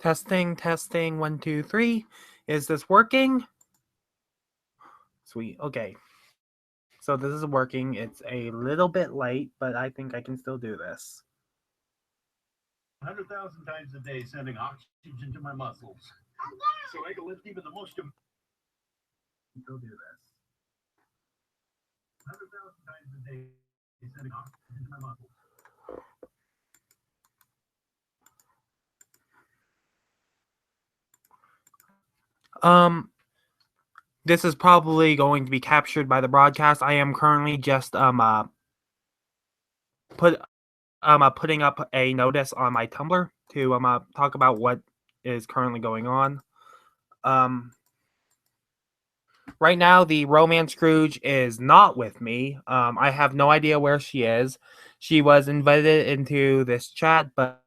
Testing, testing, 1, 2, 3. Is this working? Sweet. Okay. So this is working. It's a little bit late, but I think I can still do this. 100,000 times a day, sending oxygen to my muscles. So I can lift even the most. Still do this. 100,000 times a day, sending oxygen to my muscles. Um, this is probably going to be captured by the broadcast. I am currently just putting up a notice on my Tumblr to talk about what is currently going on. Um, right now, the Romance Scrooge is not with me. I have no idea where she is. She was invited into this chat, but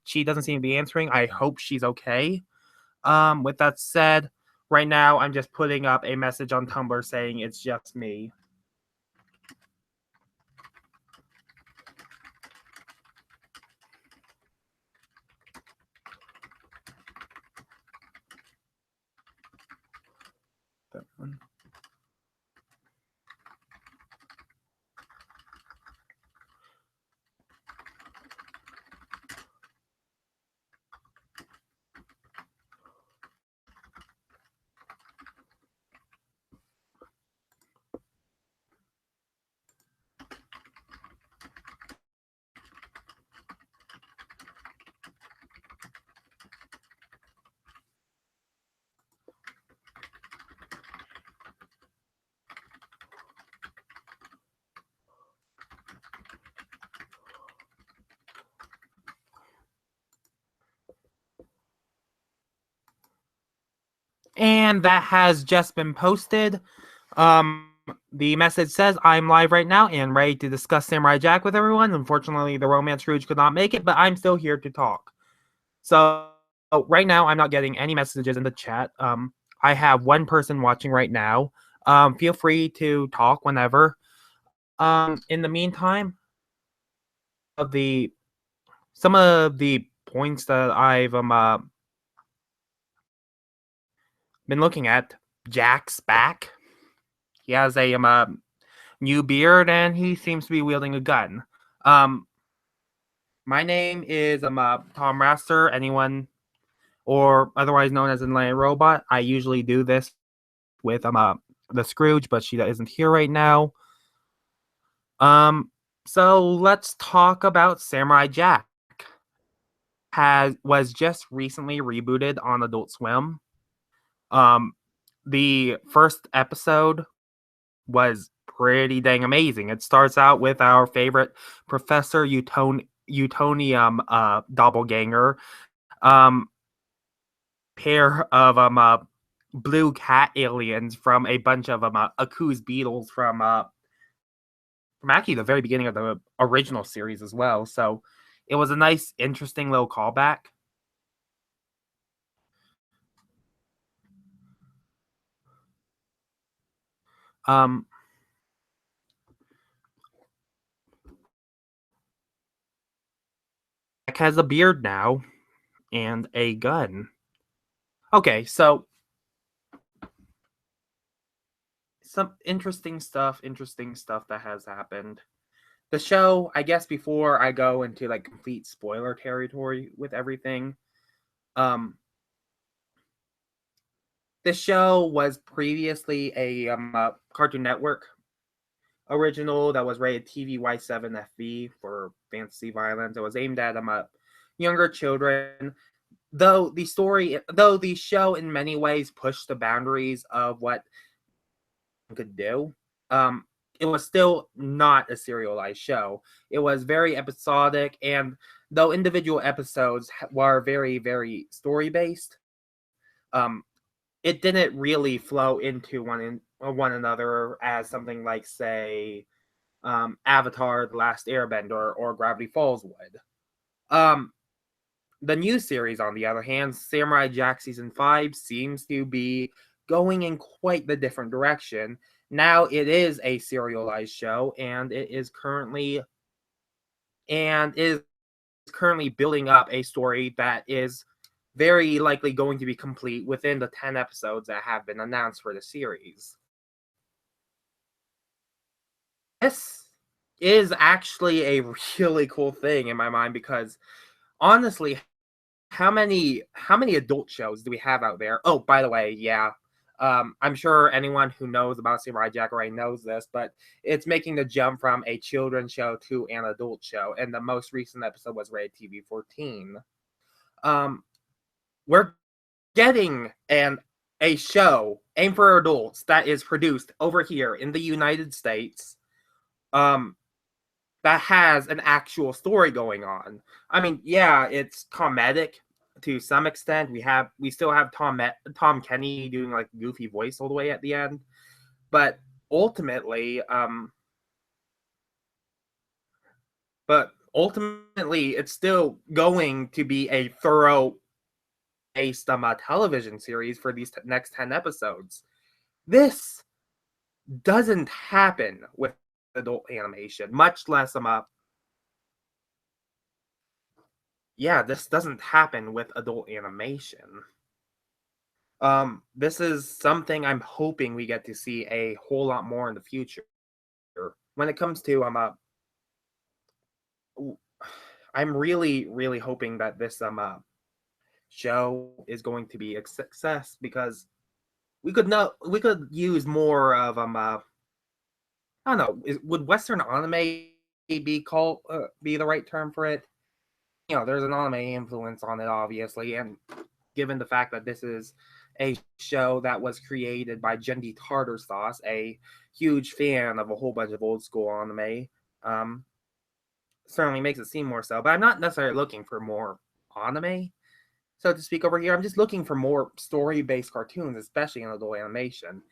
she doesn't seem to be answering. I hope she's okay. With that said, right now I'm just putting up a message on Tumblr saying it's just me. That one. And that has just been posted. The message says, I'm live right now and ready to discuss Samurai Jack with everyone. Unfortunately, the Romance Scrooge could not make it, but I'm still here to talk. So right now, I'm not getting any messages in the chat. I have one person watching right now. Feel free to talk whenever. In the meantime, of the some of the points that I've been looking at, Jack's back. He has a new beard and he seems to be wielding a gun. My name is Tom Raster. Anyone, or otherwise known as Inland Robot. I usually do this with the Scrooge, but she isn't here right now. So let's talk about Samurai Jack. Was just recently rebooted on Adult Swim. The first episode was pretty dang amazing. It starts out with our favorite Professor Utonium doppelganger, pair of blue cat aliens from a bunch of Aku's beetles from actually the very beginning of the original series as well. So it was a nice, interesting little callback. Um, Jack has a beard now and a gun. Okay, so some interesting stuff that has happened. The show, I guess before I go into like complete spoiler territory with everything, um the show was previously a Cartoon Network original that was rated TV Y7FB for fantasy violence. It was aimed at younger children. Though the show in many ways pushed the boundaries of what could do, it was still not a serialized show. It was very episodic, and though individual episodes were very, very story based, it didn't really flow into one another as something like, say, Avatar: The Last Airbender or Gravity Falls would. Um, the new series, on the other hand, Samurai Jack Season 5, seems to be going in quite the different direction. Now it is a serialized show, and it is currently building up a story that is very likely going to be complete within the 10 episodes that have been announced for the series. This is actually a really cool thing in my mind because honestly, how many adult shows do we have out there? Oh, by the way, yeah. I'm sure anyone who knows about Samurai Jack already knows this, but it's making the jump from a children's show to an adult show, and the most recent episode was rated TV 14. Um, we're getting a show aimed for adults that is produced over here in the United States. Um, that has an actual story going on. I mean, yeah, it's comedic to some extent. We still have Tom Kenny doing like goofy voice all the way at the end, but ultimately, it's still going to be a thorough based television series for these next 10 episodes. This doesn't happen with adult animation, much less yeah, this doesn't happen with adult animation. This is something I'm hoping we get to see a whole lot more in the future. When it comes to I'm really, really hoping that this show is going to be a success because we could use more of I don't know, would Western anime be the right term for it? You know, there's an anime influence on it, obviously, and given the fact that this is a show that was created by Jendi Tartar Sauce, a huge fan of a whole bunch of old school anime, um, certainly makes it seem more so. But I'm not necessarily looking for more anime, so to speak, over here. I'm just looking for more story-based cartoons, especially in adult animation.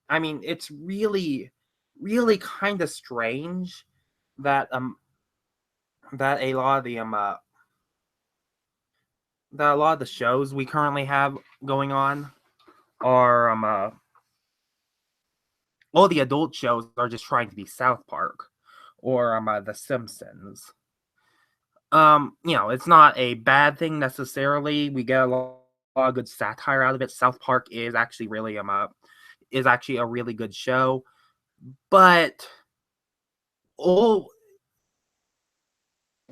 I mean, it's really, really kind of strange that that a lot of the that a lot of the shows we currently have going on are all the adult shows are just trying to be South Park or The Simpsons. You know, it's not a bad thing necessarily. We get lot of good satire out of it. South Park is actually a really good show, but all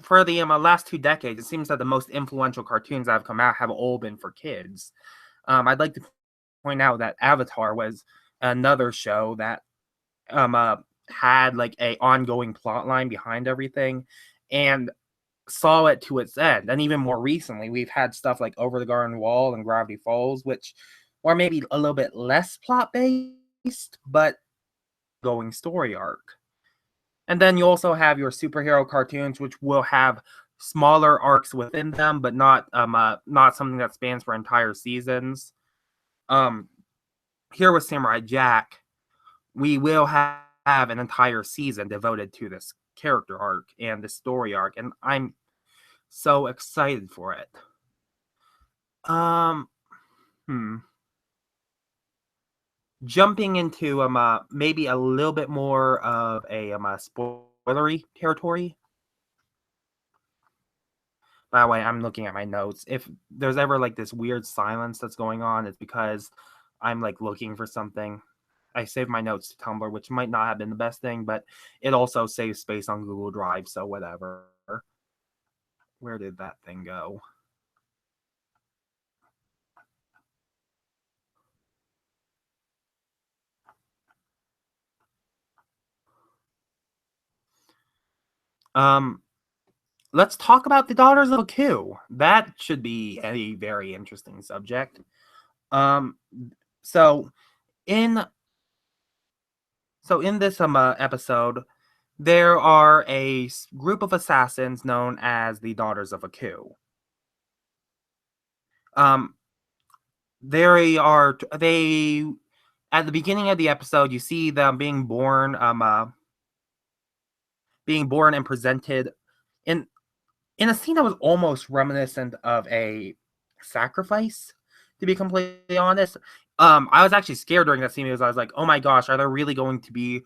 for the last 2 decades, it seems that the most influential cartoons that have come out have all been for kids. I'd like to point out that Avatar was another show that had like a ongoing plot line behind everything and saw it to its end. And even more recently, we've had stuff like Over the Garden Wall and Gravity Falls, which are maybe a little bit less plot based, but going story arc. And then you also have your superhero cartoons, which will have smaller arcs within them, but not something that spans for entire seasons. Um, Here with Samurai Jack, we will have an entire season devoted to this character arc and this story arc, and I'm so excited for it. Um, hmm. Jumping into maybe a little bit more of a spoilery territory. By the way, I'm looking at my notes. If there's ever like this weird silence that's going on, it's because I'm like looking for something. I saved my notes to Tumblr, which might not have been the best thing, but it also saves space on Google Drive, so whatever. Where did that thing go? Um, let's talk about the Daughters of Aku. That should be a very interesting subject. Um, so in in this episode, there are a group of assassins known as the Daughters of Aku. Um, they at the beginning of the episode, you see them being born and presented in a scene that was almost reminiscent of a sacrifice, to be completely honest. I was actually scared during that scene because I was like, oh my gosh, are they really going to be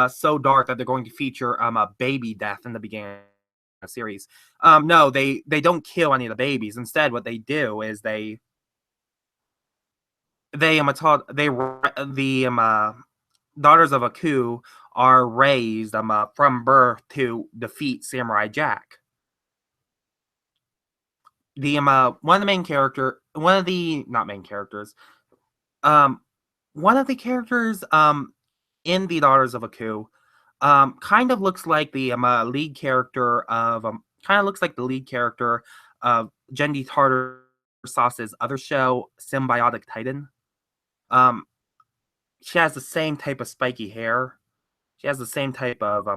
so dark that they're going to feature a baby death in the beginning series. No, they don't kill any of the babies. Instead, what they do is taught they the daughters of Aku are raised from birth to defeat Samurai Jack. The one of the main character, one of the not main characters, um, one of the characters in the Daughters of Aku, kind of looks like the lead character of kind of looks like the lead character of Jendi Tartar Sauce's other show, Symbiotic Titan. Um, she has the same type of spiky hair. She has the same type of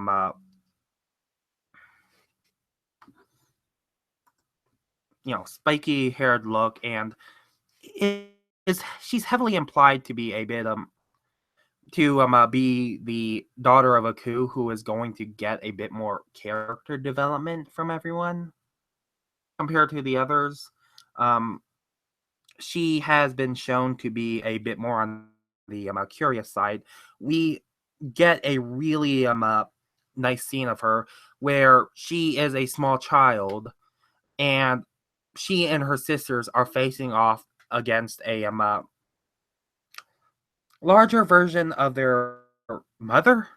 spiky haired look, and it is she's heavily implied to be a bit to be the daughter of Aku who is going to get a bit more character development from everyone compared to the others. Um, she has been shown to be a bit more on the curious side. We get a really nice scene of her where she is a small child and she and her sisters are facing off against a larger version of their mother.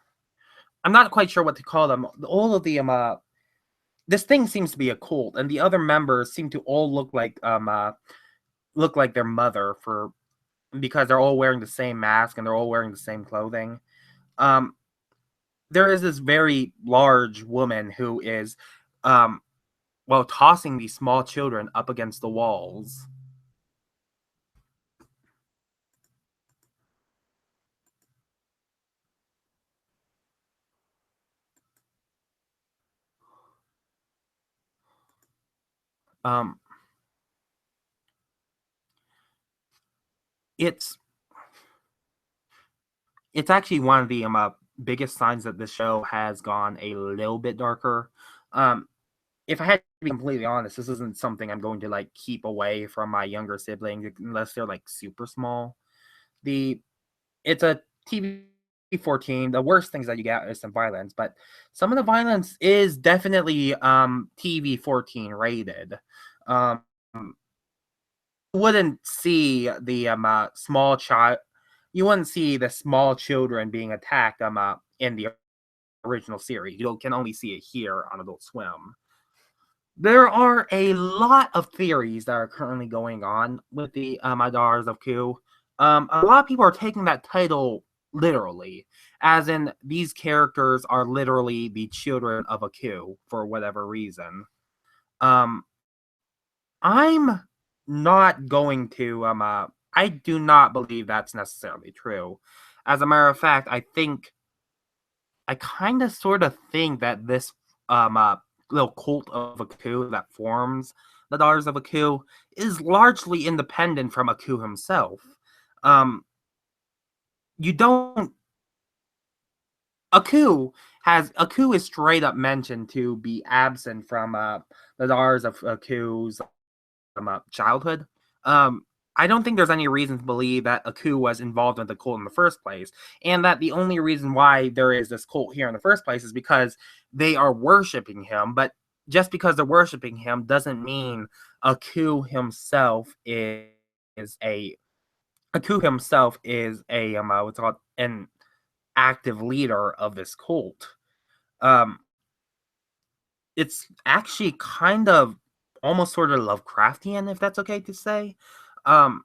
I'm not quite sure what to call them. All of the this thing seems to be a cult, and the other members seem to all look like their mother for because they're all wearing the same mask and they're all wearing the same clothing. Um, there is this very large woman who is tossing these small children up against the walls. Um, it's it's actually one of the biggest signs that this show has gone a little bit darker. If I had to be completely honest, this isn't something I'm going to like keep away from my younger siblings unless they're like super small. The It's a TV 14. The worst things that you get is some violence, but some of the violence is definitely TV 14 rated. Um, wouldn't see the small child. You wouldn't see the small children being attacked in the original series. You can only see it here on Adult Swim. There are a lot of theories that are currently going on with the My Daughters of Ku. A lot of people are taking that title literally, as in these characters are literally the children of Aku for whatever reason. Um, I'm not going to I do not believe that's necessarily true. As a matter of fact, I kind of sort of think that this little cult of Aku that forms the Daughters of Aku is largely independent from Aku himself. Um, you don't Aku is straight up mentioned to be absent from the Daughters of Aku's childhood. Um, I don't think there's any reason to believe that Aku was involved with the cult in the first place, and that the only reason why there is this cult here in the first place is because they are worshiping him. But just because they're worshiping him doesn't mean Aku himself is a Aku himself is a what's it called an active leader of this cult. Um, it's actually kind of almost sort of Lovecraftian, if that's okay to say. Um,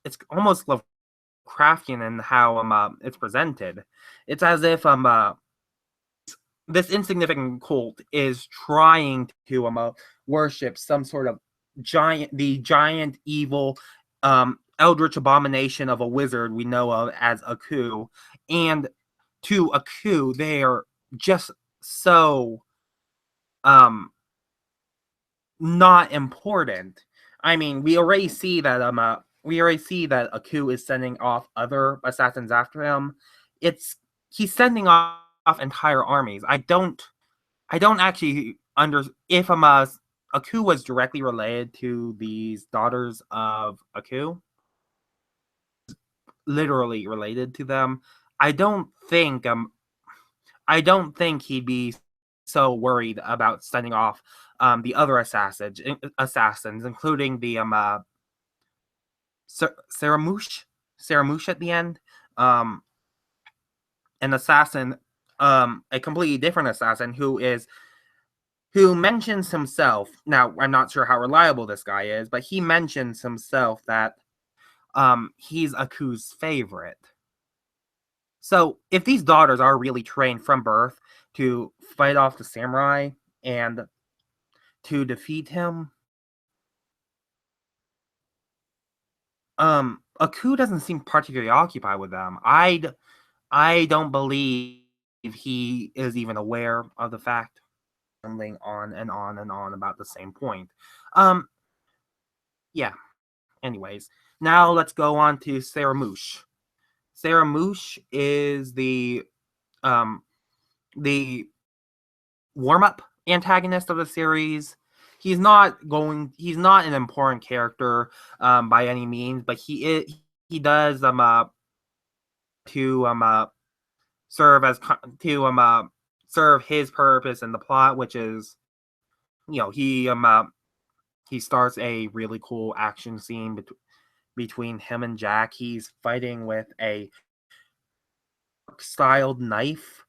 it's almost Lovecraftian in how it's presented. It's as if this insignificant cult is trying to worship some sort of giant evil eldritch abomination of a wizard we know of as Aku, and to Aku they are just so um not important. I mean, we already see that Aku is sending off other assassins after him. It's He's sending off entire armies. I don't actually under if Aku was directly related to these daughters of Aku, literally related to them. I don't think I don't think he'd be so worried about sending off the other assassins, including the Scaramouche, Scaramouche at the end, um, an assassin, a completely different assassin who mentions himself. Now, I'm not sure how reliable this guy is, but he mentions himself that he's Aku's favorite. So, if these daughters are really trained from birth to fight off the samurai and to defeat him, Aku doesn't seem particularly occupied with them. I don't believe he is even aware of the fact. Rambling on and on and on about the same point. Um, yeah. Anyways, now let's go on to Scaramouche. Scaramouche is um the warm up antagonist of the series. He's not an important character by any means, but he does to serve as to serve his purpose in the plot, which is, you know, he starts a really cool action scene between him and Jack. He's fighting with a styled knife,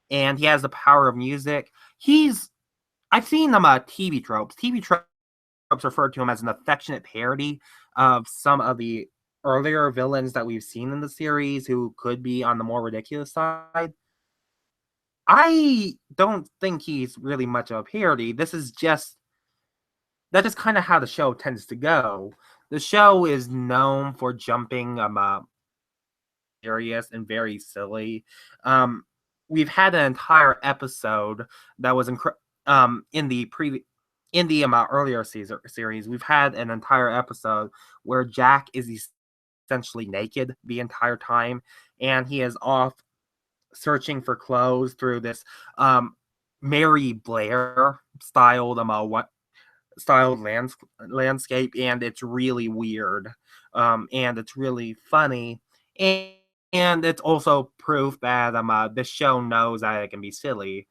and he has the power of music. I've seen them TV tropes. TV tropes refer to him as an affectionate parody of some of the earlier villains that we've seen in the series who could be on the more ridiculous side. I don't think he's really much of a parody. That's just kind of how the show tends to go. The show is known for jumping serious and very silly. Um, we've had an entire episode that was in the earlier series. We've had an entire episode where Jack is essentially naked the entire time, and he is off searching for clothes through this Mary Blair styled landscape, and it's really weird, and it's really funny, and, and it's also proof that this show knows that it can be silly.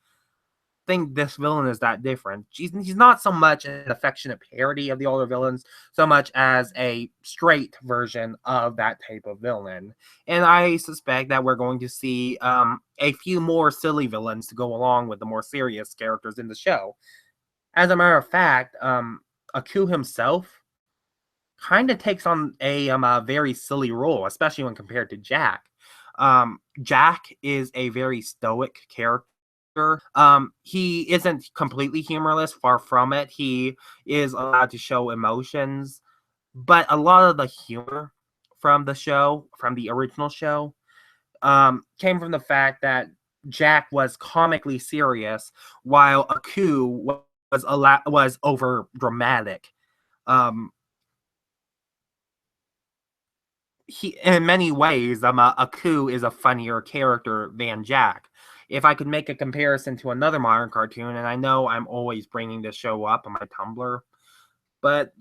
I think this villain is that different. He's not so much an affectionate parody of the older villains, so much as a straight version of that type of villain. And I suspect that we're going to see a few more silly villains to go along with the more serious characters in the show. As a matter of fact, Aku himself kind of takes on a very silly role, especially when compared to Jack. Jack is a very stoic character. He isn't completely humorless, far from it. He is allowed to show emotions, but a lot of the humor from from the original show, came from the fact that Jack was comically serious, while Aku was over dramatic. Um, he in many ways, Aku is a funnier character than Jack. If I could make a comparison to another modern cartoon, and I know I'm always bringing this show up on my Tumblr, but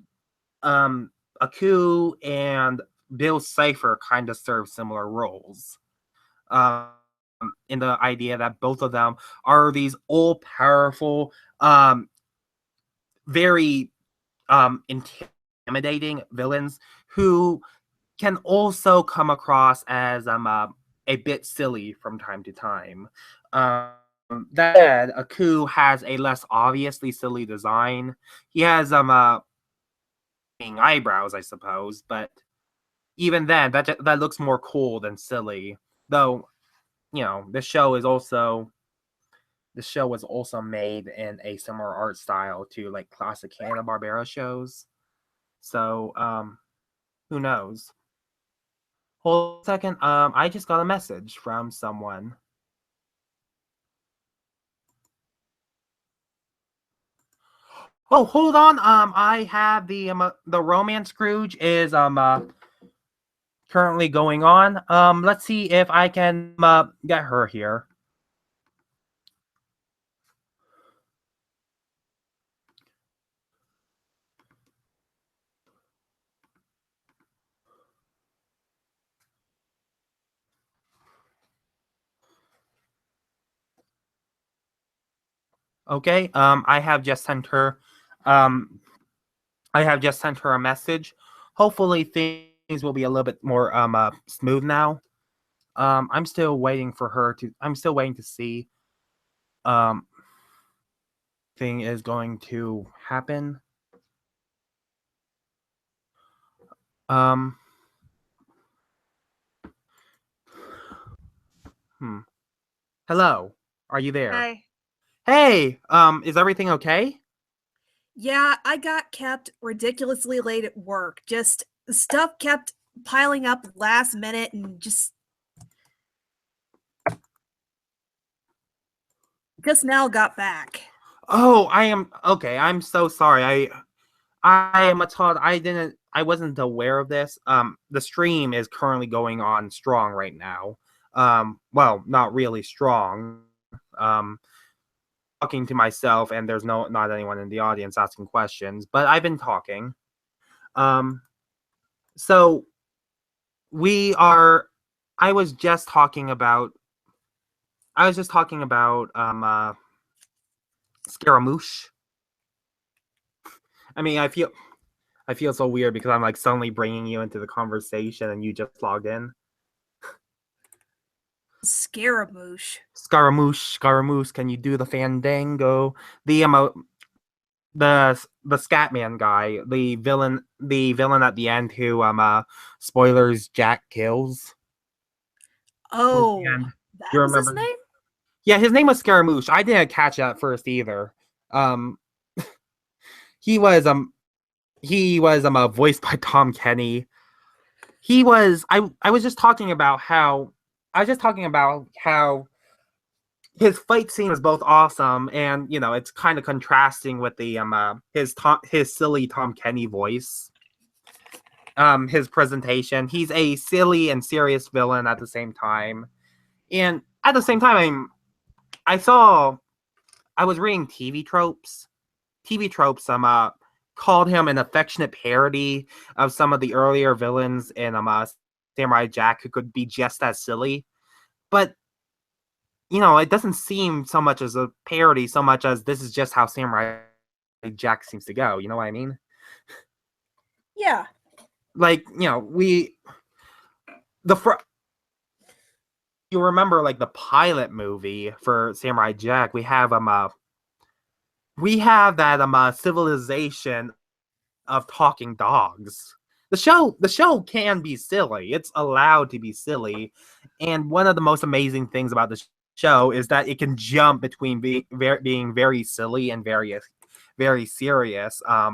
Aku and Bill Cipher kind of serve similar roles. Um, in the idea that both of them are these all powerful, very intimidating villains who can also come across as a bit silly from time to time. That said, Aku has a less obviously silly design. He has eyebrows, I suppose, but even then, that looks more cool than silly. Though, you know, the show was also made in a similar art style to like classic Hanna-Barbera shows. So, who knows? Hold a second. I just got a message from someone. Oh, hold on. I have the Romance Scrooge is currently going on. Let's see if I can get her here. Okay. I have just sent her. Um, I have just sent her a message. Hopefully, things will be a little bit more smooth now. I'm still waiting for her to. I'm still waiting to see. Um, thing is going to happen. Um. Hmm. Hello. Are you there? Hi. Hey. Is everything okay? Yeah, I got kept ridiculously late at work. Just stuff kept piling up last minute and just now got back. Oh, I am okay. I'm so sorry. I am a Todd. I wasn't aware of this. The stream is currently going on strong right now. Well, not really strong. Um, talking to myself, and there's not anyone in the audience asking questions, but I've been talking. Um, so we are. I was just talking about. I was just talking about Scaramouche. I mean, I feel so weird because I'm like suddenly bringing you into the conversation and you just logged in. Scaramouche. Scaramouche, can you do the fandango? The Scatman guy, the villain at the end who spoilers Jack kills towards the Oh, end. Do that you was his remember? name? Yeah, his name was Scaramouche. I didn't catch it at first either. Um, he was voiced by Tom Kenny. He was I was just talking about how his fight scene was both awesome and it's kind of contrasting with the his silly Tom Kenny voice. His presentation. He's a silly and serious villain at the same time. And at the same time I saw I was reading TV tropes. TV tropes called him an affectionate parody of some of the earlier villains in Samurai Jack who could be just as silly. But it doesn't seem so much as a parody, so much as this is just how Samurai Jack seems to go. You know what I mean? Yeah. Like, the you remember like the pilot movie for Samurai Jack? We have that civilization of talking dogs. The show can be silly. It's allowed to be silly, and one of the most amazing things about the show is that it can jump between being very silly and very serious uh,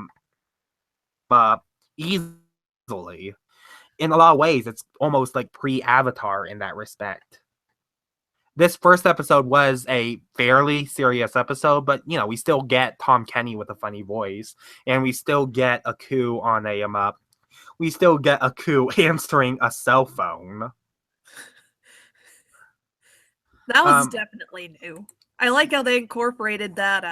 easily. In a lot of ways, it's almost like pre-Avatar in that respect. This first episode was a fairly serious episode, but we still get Tom Kenny with a funny voice, and we still get Aku on a we still get Aku answering a cell phone. That was Um, definitely new. I like how they incorporated that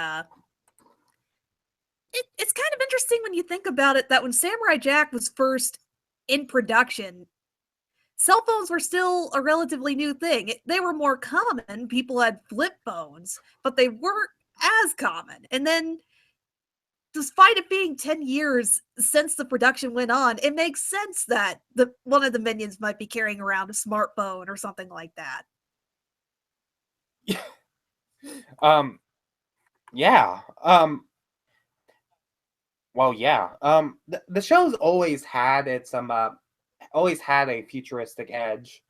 it's kind of interesting when you think about it that when Samurai Jack was first in production, cell phones were still a relatively new thing. They were more common. People had flip phones, but they weren't as common. And then, despite it being 10 years since the production went on, it makes sense that one of the minions might be carrying around a smartphone or something like that. um, yeah. Well, yeah. The show's always had a futuristic edge.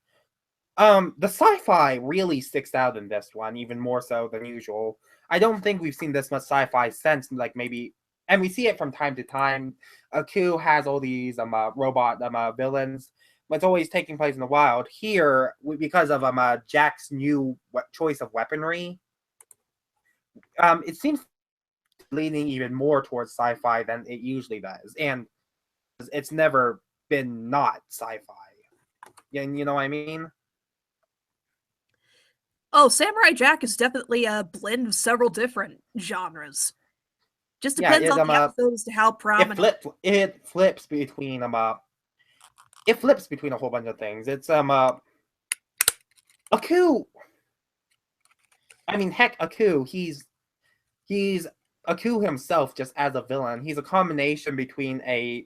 The sci-fi really sticks out in this one, even more so than usual. I don't think we've seen this much sci-fi since, like, maybe, and we see it from time to time. Aku has all these robot villains, but it's always taking place in the wild. Here, because of Jack's new choice of weaponry, it seems leaning even more towards sci-fi than it usually does, and it's never been not sci-fi. And you know what I mean? Oh, Samurai Jack is definitely a blend of several different genres. Just Yeah, depends on the episode as to how prominent. It flips between a whole bunch of things. It's Aku. I mean, heck, Aku. he's Aku himself just as a villain. He's a combination between a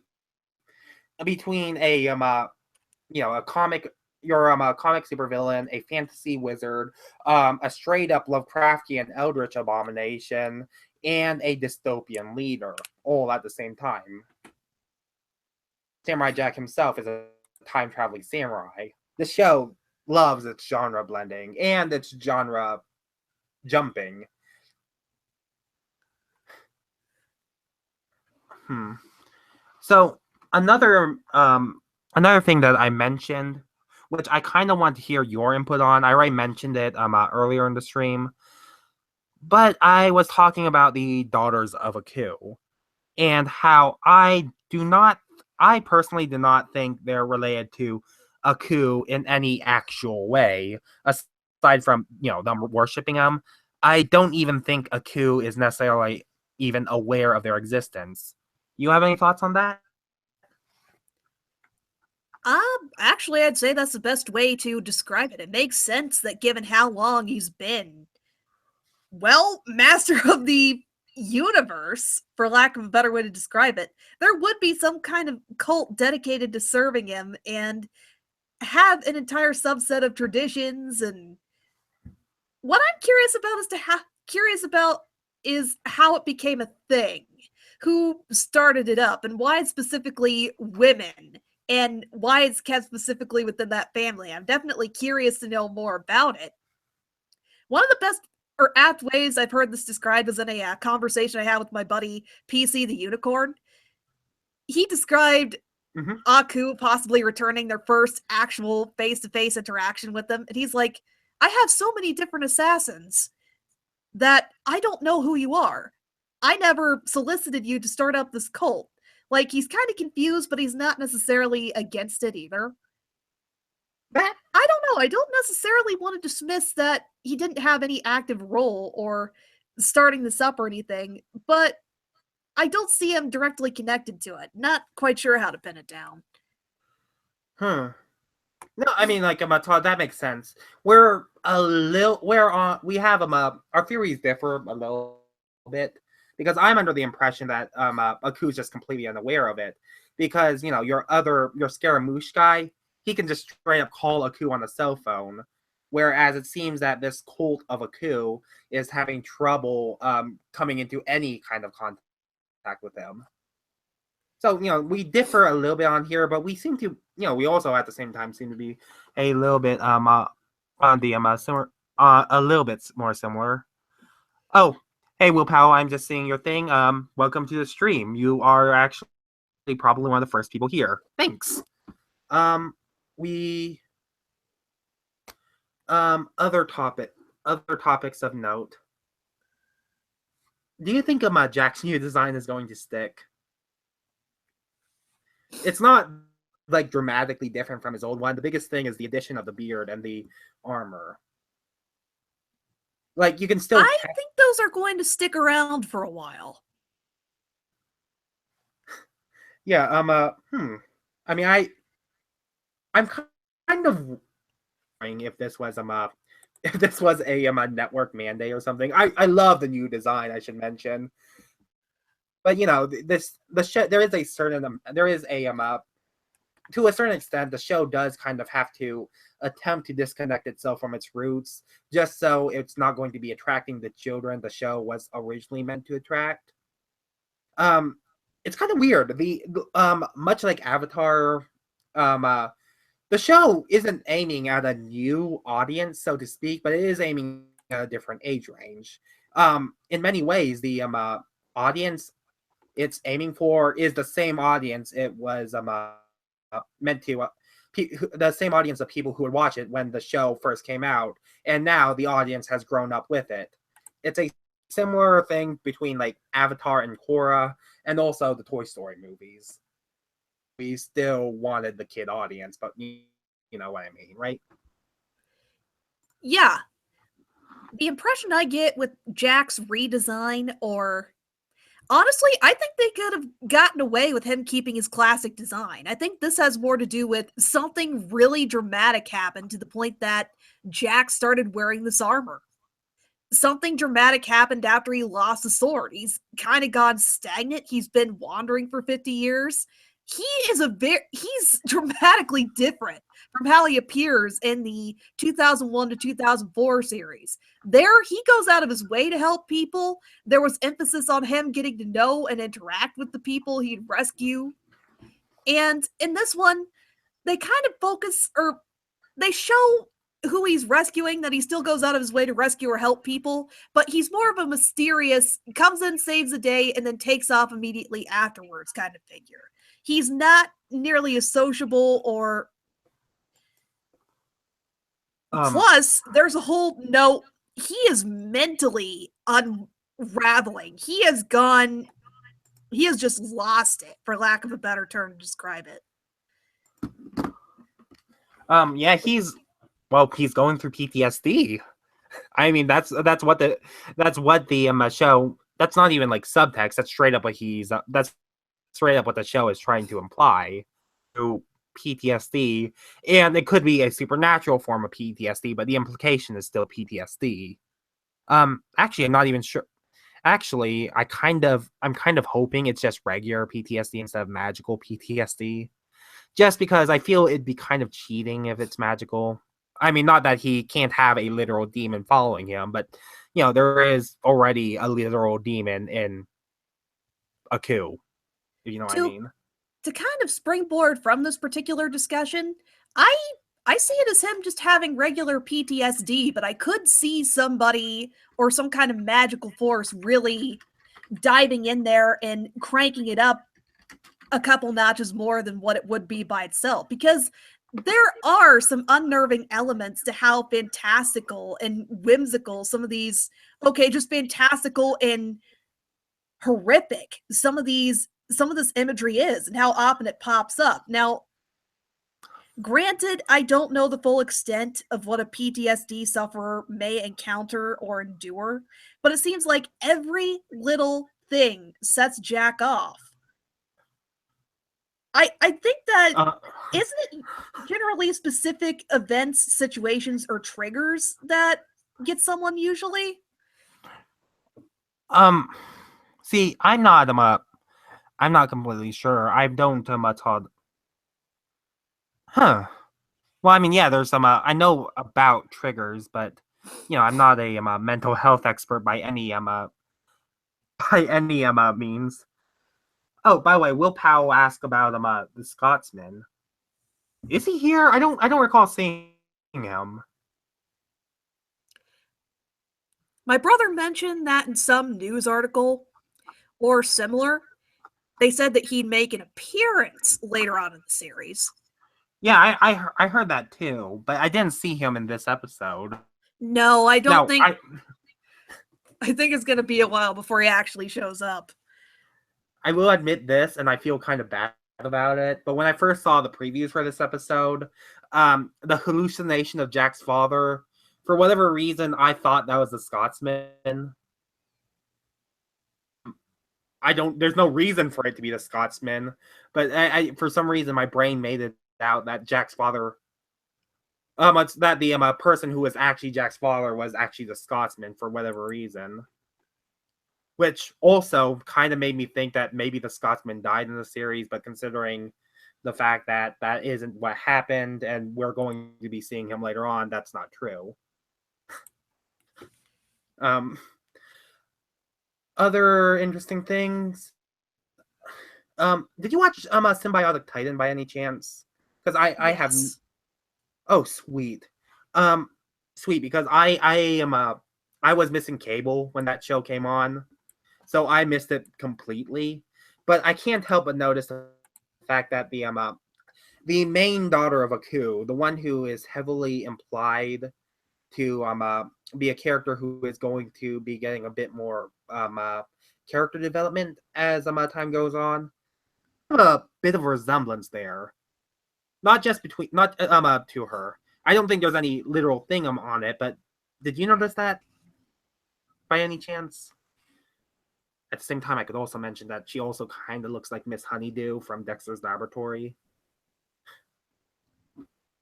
comic a comic supervillain, a fantasy wizard, a straight up Lovecraftian eldritch abomination, and a dystopian leader, all at the same time. Samurai Jack himself is a time traveling samurai. The show loves its genre blending and its genre jumping. So another thing that I mentioned, which I kind of want to hear your input on. I already mentioned it earlier in the stream, but I was talking about the Daughters of Aku and how I personally do not think they're related to Aku in any actual way, aside from them worshiping them. I don't even think Aku is necessarily even aware of their existence. You have any thoughts on that? Actually, I'd say that's the best way to describe it. It makes sense that given how long he's been, well, master of the universe, for lack of a better way to describe it, there would be some kind of cult dedicated to serving him and have an entire subset of traditions. And what I'm curious about is how it became a thing, who started it up, and why specifically women, and why it's kept specifically within that family. I'm definitely curious to know more about it. One of the best or apt ways I've heard this described is in a conversation I had with my buddy PC the Unicorn. He described Aku possibly returning their first actual face-to-face interaction with them, and he's like, I have so many different assassins that I don't know who you are. I never solicited you to start up this cult. Like, he's kind of confused, but he's not necessarily against it either. I don't know. I don't necessarily want to dismiss that he didn't have any active role or starting this up or anything, but I don't see him directly connected to it. Not quite sure how to pin it down. No, I mean, like, that makes sense. We have our theories differ a little bit, because I'm under the impression that Aku's just completely unaware of it, because your Scaramouche guy, he can just straight up call Aku on a cell phone, whereas it seems that this cult of Aku is having trouble coming into any kind of contact with him. So, we differ a little bit on here, but we seem to, we also at the same time seem to be a little bit on the similar, a little bit more similar. Oh, hey, Will Powell, I'm just seeing your thing. Welcome to the stream. You are actually probably one of the first people here. Thanks. Other topics of note. Do you think Jack's new design is going to stick? It's not like dramatically different from his old one. The biggest thing is the addition of the beard and the armor. Like, you can still... I think those are going to stick around for a while. Yeah, I mean, I'm kind of wondering if this was a network mandate or something. I love the new design, I should mention. But there is a to a certain extent, the show does kind of have to attempt to disconnect itself from its roots, just so it's not going to be attracting the children the show was originally meant to attract. It's kind of weird. Much like Avatar, the show isn't aiming at a new audience, so to speak, but it is aiming at a different age range. In many ways, the audience it's aiming for is the same audience it was meant to, the same audience of people who would watch it when the show first came out, and now the audience has grown up with it. It's a similar thing between like Avatar and Korra, and also the Toy Story movies. We still wanted the kid audience, but you know what I mean, right? Yeah. The impression I get with Jack's redesign, or honestly, I think they could have gotten away with him keeping his classic design. I think this has more to do with something really dramatic happened to the point that Jack started wearing this armor. something dramatic happened after he lost the sword. He's kind of gone stagnant. He's been wandering for 50 years. He's dramatically different from how he appears in the 2001 to 2004 series. There, he goes out of his way to help people. There was emphasis on him getting to know and interact with the people he'd rescue. And in this one, they kind of focus, or they show who he's rescuing, that he still goes out of his way to rescue or help people, but he's more of a mysterious, comes in, saves the day, and then takes off immediately afterwards kind of figure. He's not nearly as sociable or... Plus, there's a whole he is mentally unraveling. He has just lost it, for lack of a better term to describe it. Yeah, he's going through PTSD. I mean, that's what the show. That's not even like subtext. That's straight up what the show is trying to imply through PTSD, and it could be a supernatural form of PTSD, but the implication is still PTSD. Actually, I'm not even sure. Actually, I'm kind of hoping it's just regular PTSD instead of magical PTSD. Just because I feel it'd be kind of cheating if it's magical. I mean, not that he can't have a literal demon following him, but, there is already a literal demon in Aku. If you know what I mean. To kind of springboard from this particular discussion, I see it as him just having regular PTSD, but I could see somebody or some kind of magical force really diving in there and cranking it up a couple notches more than what it would be by itself, because there are some unnerving elements to how fantastical and whimsical some of these, just fantastical and horrific some of this imagery is, and how often it pops up. Now, granted, I don't know the full extent of what a PTSD sufferer may encounter or endure, but it seems like every little thing sets Jack off. I think that isn't it generally specific events, situations, or triggers that get someone usually? See, I'm not completely sure. I don't thought. Huh. Well, I mean, yeah, there's some. I know about triggers, but I'm not a mental health expert by any means. Oh, by the way, Will Powell asked about the Scotsman. Is he here? I don't recall seeing him. My brother mentioned that in some news article or similar, they said that he'd make an appearance later on in the series. Yeah, I heard that too, but I didn't see him in this episode. No, I don't think. I think it's going to be a while before he actually shows up. I will admit this, and I feel kind of bad about it, but when I first saw the previews for this episode, the hallucination of Jack's father, for whatever reason, I thought that was the Scotsman. There's no reason for it to be the Scotsman, but for some reason, my brain made it out that Jack's father, that the person who was actually Jack's father was actually the Scotsman for whatever reason. Which also kind of made me think that maybe the Scotsman died in the series, but considering the fact that that isn't what happened and we're going to be seeing him later on, that's not true. Other interesting things. Did you watch Symbiotic Titan by any chance? Because I Yes. haven't. Oh, sweet. Sweet, because I was missing cable when that show came on. So I missed it completely, but I can't help but notice the fact that the main daughter of Aku, the one who is heavily implied to be a character who is going to be getting a bit more character development as time goes on, a bit of a resemblance there. Not just to her. I don't think there's any literal thing on it, but did you notice that by any chance? At the same time, I could also mention that she also kind of looks like Miss Honeydew from Dexter's Laboratory.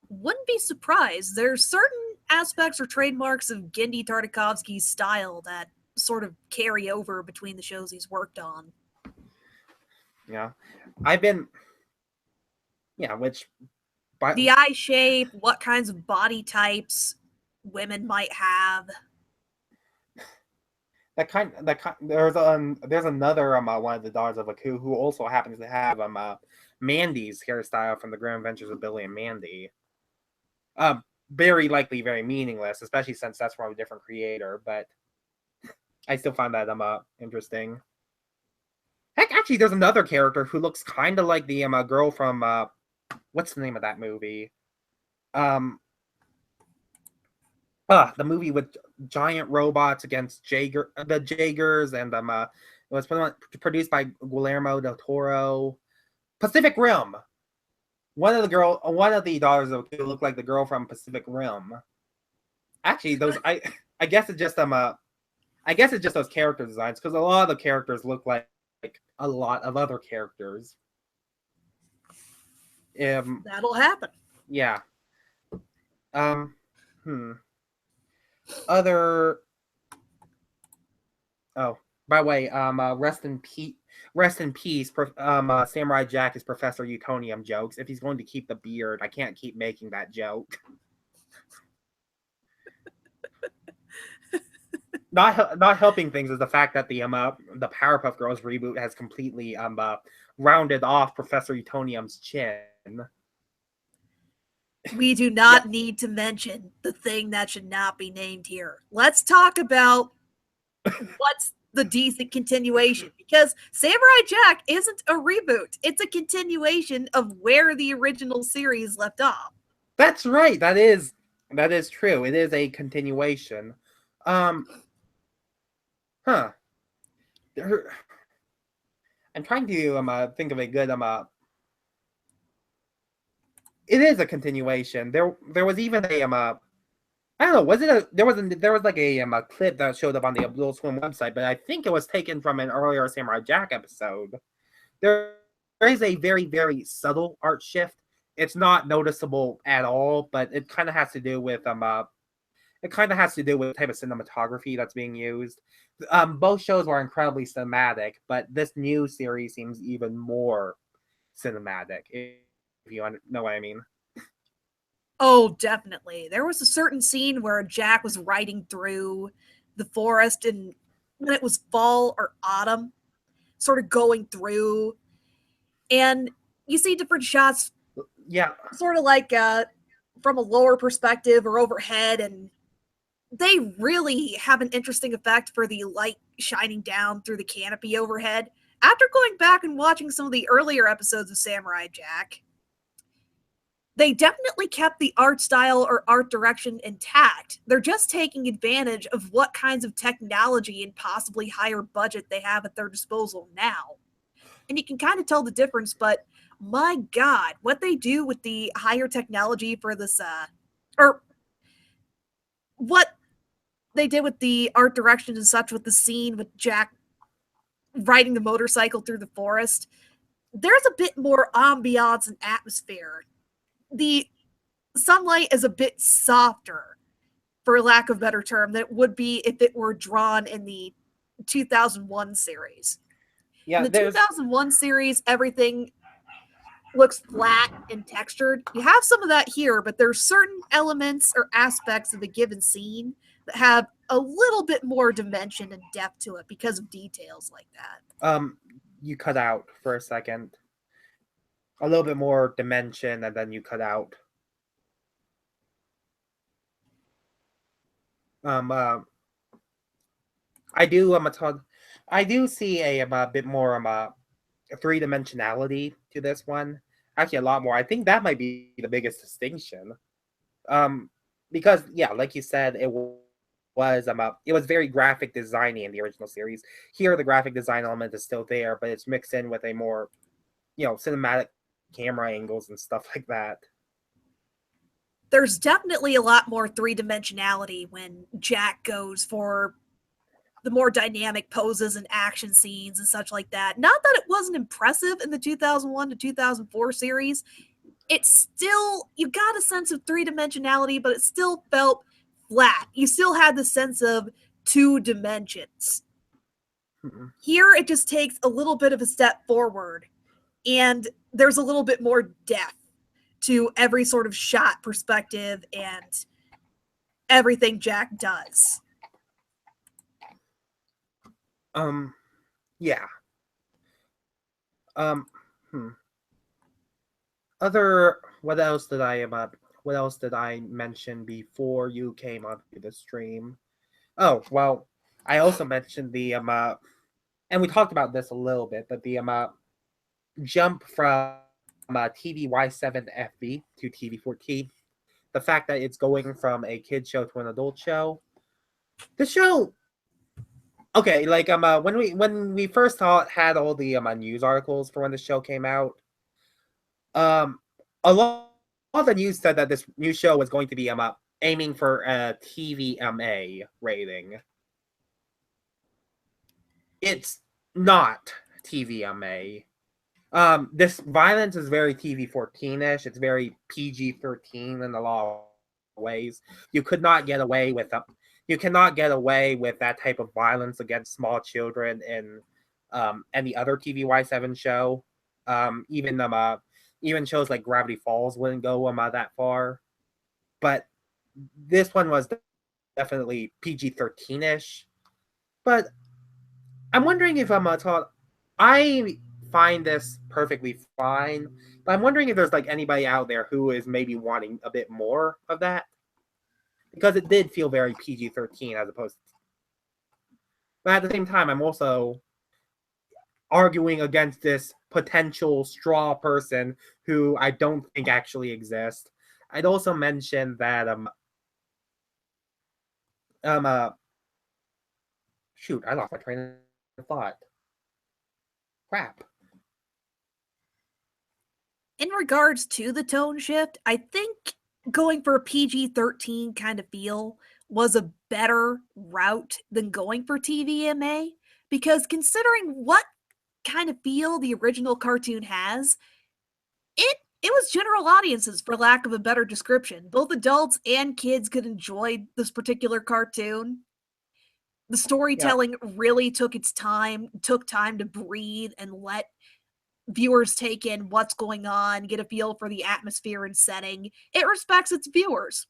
Wouldn't be surprised. There's certain aspects or trademarks of Gendy Tartakovsky's style that sort of carry over between the shows he's worked on. Yeah, I've been, which the eye shape, what kinds of body types women might have. There's another one of the daughters of Aku who also happens to have Mandy's hairstyle from the Grand Adventures of Billy and Mandy. Very likely very meaningless, especially since that's from a different creator, but I still find that interesting. Heck, actually, there's another character who looks kind of like the girl from what's the name of that movie? The movie with giant robots against the Jaegers, and it was produced by Guillermo del Toro. Pacific Rim. One of the daughters of Aku look like the girl from Pacific Rim. Actually, those I guess it's just those character designs, because a lot of the characters look like a lot of other characters. That'll happen. Yeah. Other. Oh, by the way, rest in peace. Samurai Jack is Professor Utonium jokes. If he's going to keep the beard, I can't keep making that joke. Not helping things is the fact that the Powerpuff Girls reboot has completely rounded off Professor Utonium's chin. We do not need to mention the thing that should not be named here. Let's talk about what's the decent continuation, because Samurai Jack isn't a reboot. It's a continuation of where the original series left off. That's right. That is true. It is a continuation. I'm trying to think of a good it is a continuation. There was even a I don't know, was it there was like a clip that showed up on the Adult Swim website, but I think it was taken from an earlier Samurai Jack episode. There is a very, very subtle art shift. It's not noticeable at all, but it kind of has to do with the type of cinematography that's being used. Both shows were incredibly cinematic, but this new series seems even more cinematic, if you know what I mean. Oh, definitely. There was a certain scene where Jack was riding through the forest, and when it was fall or autumn, sort of going through, and you see different shots. Yeah. Sort of like from a lower perspective or overhead, and they really have an interesting effect for the light shining down through the canopy overhead. After going back and watching some of the earlier episodes of Samurai Jack, they definitely kept the art style or art direction intact. They're just taking advantage of what kinds of technology and possibly higher budget they have at their disposal now. And you can kind of tell the difference, but my God, what they do with the higher technology for this, or what they did with the art direction and such with the scene with Jack riding the motorcycle through the forest, there's a bit more ambiance and atmosphere. The sunlight is a bit softer, for lack of a better term, than it would be if it were drawn in the 2001 series. Yeah, in the 2001 series, everything looks flat and textured. You have some of that here, but there's certain elements or aspects of a given scene that have a little bit more dimension and depth to it because of details like that. You cut out for a second. A little bit more dimension, and then you cut out. I do see a bit more three-dimensionality to this one. Actually, a lot more. I think that might be the biggest distinction. Because yeah, like you said, it was very graphic designy in the original series. Here, the graphic design element is still there, but it's mixed in with a more, cinematic camera angles and stuff like that. There's definitely a lot more three-dimensionality when Jack goes for the more dynamic poses and action scenes and such like that. Not that it wasn't impressive in the 2001 to 2004 series. It's still, you got a sense of three-dimensionality, but it still felt flat. You still had the sense of two dimensions. Mm-mm. Here, it just takes a little bit of a step forward, and there's a little bit more depth to every sort of shot perspective and everything Jack does. Yeah. Um, hmm. Other, what else did I mention before you came onto the stream? Oh, well, I also mentioned the and we talked about this a little bit, but the jump from TVY7FB to TV14, the fact that it's going from a kid show to an adult show. The show, okay, like when we first had all the news articles for when the show came out, a lot of the news said that this new show was going to be aiming for a TVMA rating. It's not TVMA. This violence is very TV14-ish. It's very PG-13 in a lot of ways. You could not get away with you cannot get away with that type of violence against small children in any other TVY7 show. Even even shows like Gravity Falls wouldn't go that far. But this one was definitely PG-13-ish. But I'm wondering if I find this perfectly fine, but I'm wondering if there's like anybody out there who is maybe wanting a bit more of that, because it did feel very PG-13 as opposed to. But at the same time, I'm also arguing against this potential straw person who I don't think actually exists. I'd also mention that shoot, I lost my train of thought. Crap. In regards to the tone shift, I think going for a PG-13 kind of feel was a better route than going for TVMA, because considering what kind of feel the original cartoon has, it was general audiences, for lack of a better description. Both adults and kids could enjoy this particular cartoon. The storytelling really took time to breathe and let viewers take in what's going on, get a feel for the atmosphere and setting. It respects its viewers,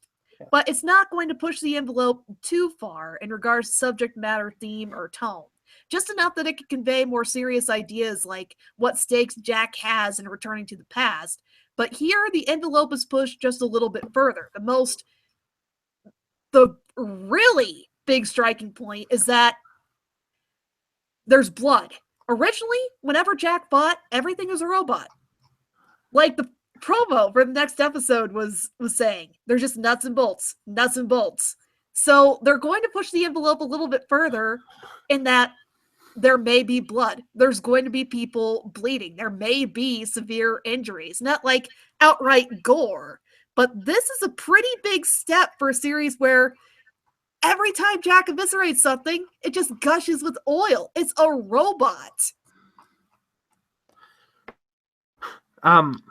but it's not going to push the envelope too far in regards to subject matter, theme, or tone. Just enough that it can convey more serious ideas like what stakes Jack has in returning to the past. But here, the envelope is pushed just a little bit further. The really big striking point is that there's blood. Originally, whenever Jack fought, everything was a robot. Like the promo for the next episode was saying, they're just nuts and bolts, nuts and bolts. So they're going to push the envelope a little bit further in that there may be blood. There's going to be people bleeding. There may be severe injuries, not like outright gore. But this is a pretty big step for a series where every time Jack eviscerates something, it just gushes with oil. It's a robot. I'm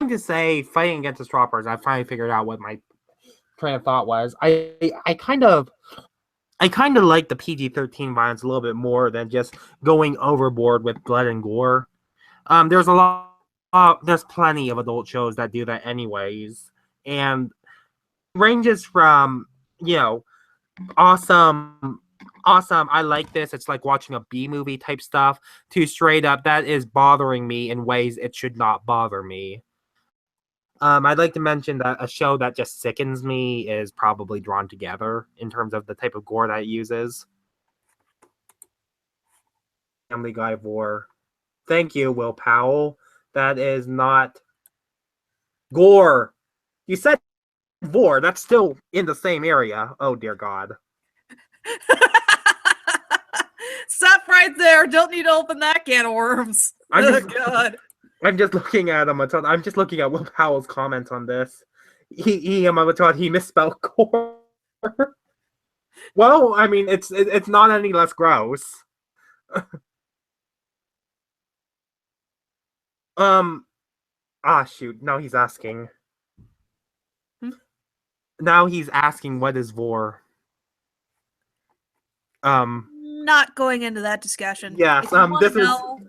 to say, fighting against the straw person, I finally figured out what my train of thought was. I kind of like the PG-13 violence a little bit more than just going overboard with blood and gore. There's a lot. There's plenty of adult shows that do that anyways, and ranges from awesome, I like this, it's like watching a B movie type stuff, to straight up that is bothering me in ways it should not bother me. I'd like to mention that a show that just sickens me is probably Drawn Together in terms of the type of gore that it uses. Family Guy Vor. Thank you, Will Powell. That is not gore. You said Vor. That's still in the same area. Oh, dear God. Stop right there. Don't need to open that can of worms. God. I'm just looking at him. I'm just looking at Will Powell's comments on this. He misspelled gore. Well, I mean, it's not any less gross. Shoot. Now he's asking. Now he's asking what is vor. Not going into that discussion. Yes, If you want this to is know,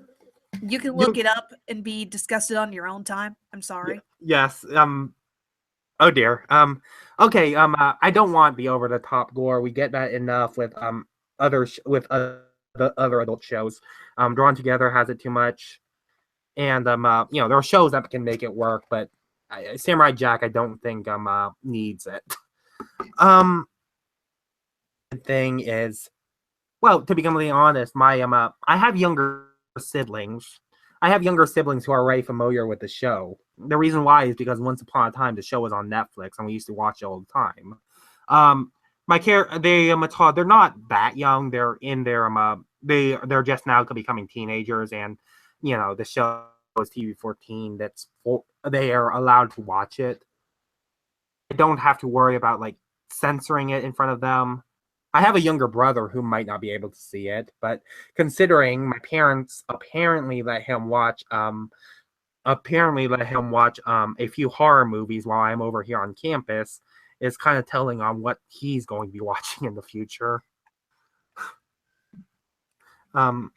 you can look it up and be disgusted on your own time. I'm sorry. yes. Oh dear. Okay. I don't want the over the top gore. We get that enough with other adult shows. Drawn Together has it too much, and there are shows that can make it work, but Samurai Jack, I don't think needs it. The thing is, well, to be completely honest, I have younger siblings. I have younger siblings who are already familiar with the show. The reason why is because once upon a time the show was on Netflix and we used to watch it all the time. They're not that young. They're in their they're just now becoming teenagers, and the show is TV-14. They are allowed to watch it. I don't have to worry about like censoring it in front of them. I have a younger brother who might not be able to see it, but considering my parents apparently let him watch a few horror movies while I'm over here on campus, is kind of telling on what he's going to be watching in the future. In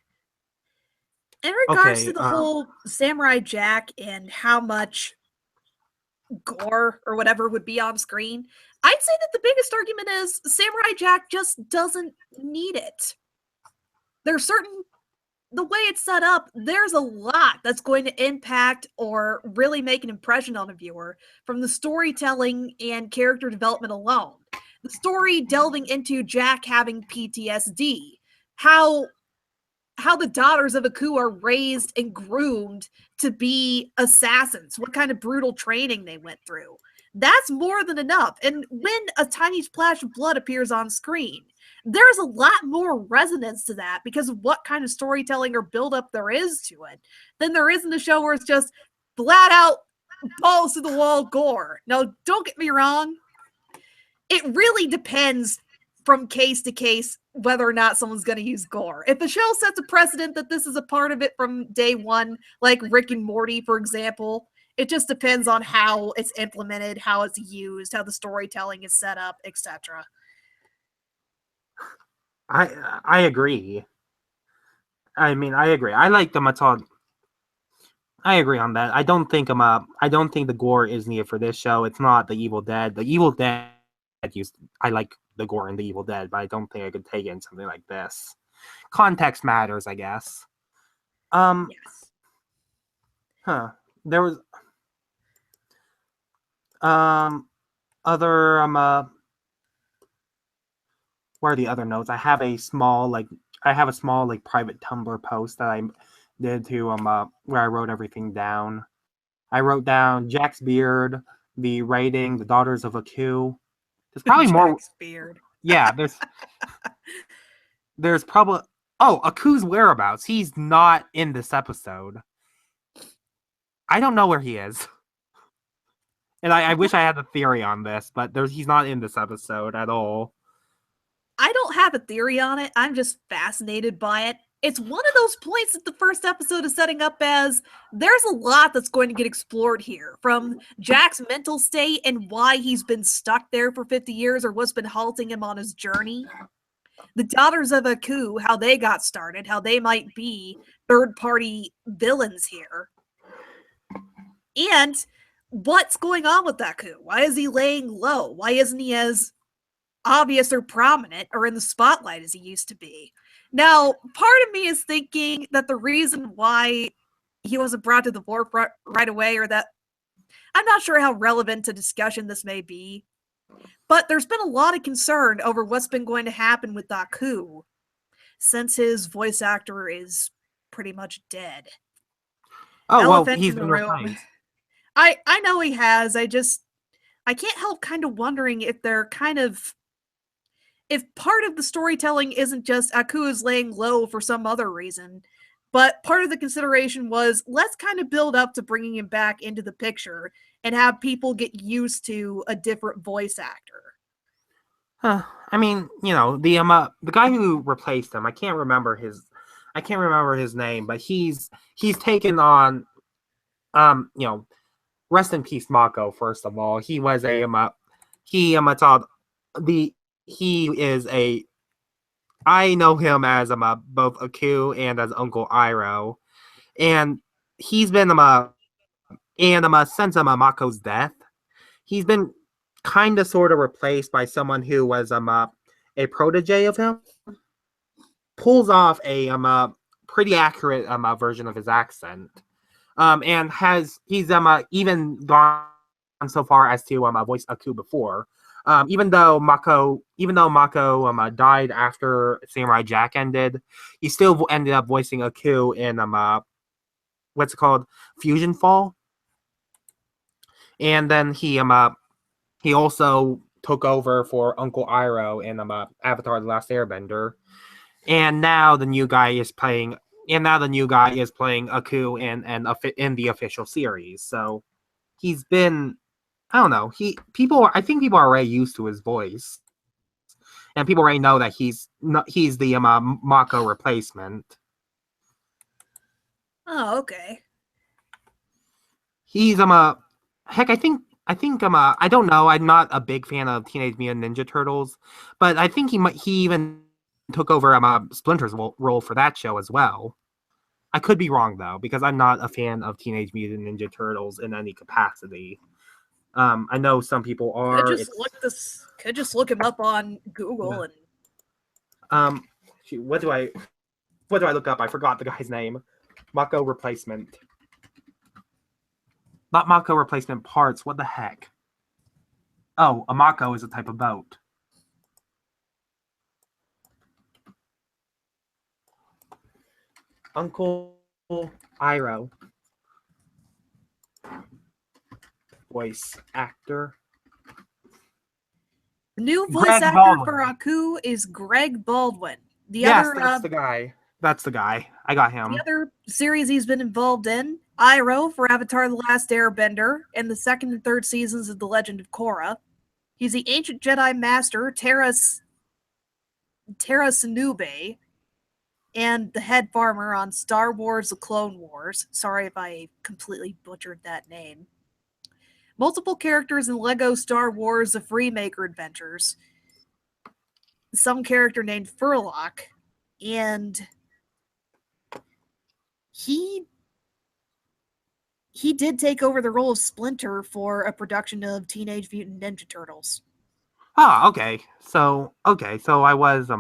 regards to the whole Samurai Jack and how much gore or whatever would be on screen, I'd say that the biggest argument is Samurai Jack just doesn't need it. There's the way it's set up, there's a lot that's going to impact or really make an impression on a viewer from the storytelling and character development alone. The story delving into Jack having PTSD, how the daughters of Aku are raised and groomed to be assassins, what kind of brutal training they went through. That's more than enough. And when a tiny splash of blood appears on screen, there's a lot more resonance to that because of what kind of storytelling or buildup there is to it than there is in the show where it's just flat out balls to the wall gore. Now, don't get me wrong. It really depends from case to case whether or not someone's going to use gore. If the show sets a precedent that this is a part of it from day one, like Rick and Morty, for example, it just depends on how it's implemented, how it's used, how the storytelling is set up, etc. I agree. I mean, I agree. I like the Matod. I agree on that. I don't think the gore is needed for this show. It's not The Evil Dead. The Evil Dead I like the gore in The Evil Dead, but I don't think I could take it in something like this. Context matters, I guess. Yes. There was other where are the other notes? I have a small private Tumblr post that I did to where I wrote everything down. I wrote down Jack's beard, the writing, the daughters of Aku. There's probably more. Beard. Yeah, there's probably Aku's whereabouts. He's not in this episode. I don't know where he is. And I wish I had a theory on this, but he's not in this episode at all. I don't have a theory on it. I'm just fascinated by it. It's one of those points that the first episode is setting up as there's a lot that's going to get explored here, from Jack's mental state and why he's been stuck there for 50 years or what's been halting him on his journey. The daughters of Aku, how they got started, how they might be third-party villains here. And what's going on with Aku? Why is he laying low? Why isn't he as obvious or prominent or in the spotlight as he used to be? Now, part of me is thinking that the reason why he wasn't brought to the forefront right away, or that I'm not sure how relevant to discussion this may be, but there's been a lot of concern over what's been going to happen with Aku since his voice actor is pretty much dead. Elephant he's been replaced. I know he has. I can't help kind of wondering if part of the storytelling isn't just Aku is laying low for some other reason, but part of the consideration was let's kind of build up to bringing him back into the picture and have people get used to a different voice actor. I mean, the guy who replaced him, I can't remember his name, but he's taken on, rest in peace, Mako. First of all, he was he Todd, he is a I know him as both Aku and as Uncle Iroh, and he's been since Mako's death, he's been kind of sort of replaced by someone who was a protege of him. Pulls off a pretty accurate version of his accent, and he's even gone so far as to voice Aku before. Even though Mako died after Samurai Jack ended, he still ended up voicing Aku in what's it called, Fusion Fall, and then he also took over for Uncle Iroh in Avatar: The Last Airbender, and now the new guy is playing. Aku in the official series. So he's been, I don't know. I think people are already used to his voice, and people already know that he's the Mako replacement. Oh, okay. He's heck, I don't know. I'm not a big fan of Teenage Mutant Ninja Turtles, but I think he even took over Splinter's role for that show as well. I could be wrong though, because I'm not a fan of Teenage Mutant Ninja Turtles in any capacity. I know some people are. Could just look him up on Google and what do I look up? I forgot the guy's name. Mako replacement. Not Mako replacement parts. What the heck? Oh, a Mako is a type of boat. Uncle Iroh. Voice actor. The new voice Greg actor Baldwin. for Aku is Greg Baldwin. That's the guy. That's the guy. I got him. The other series he's been involved in, Iroh for Avatar: The Last Airbender, and the second and third seasons of The Legend of Korra. He's the ancient Jedi Master, Terra Sinube, and the head farmer on Star Wars: The Clone Wars. Sorry if I completely butchered that name. Multiple characters in LEGO Star Wars: The Freemaker Adventures. Some character named Furlock, and he did take over the role of Splinter for a production of Teenage Mutant Ninja Turtles. Oh, okay. So I was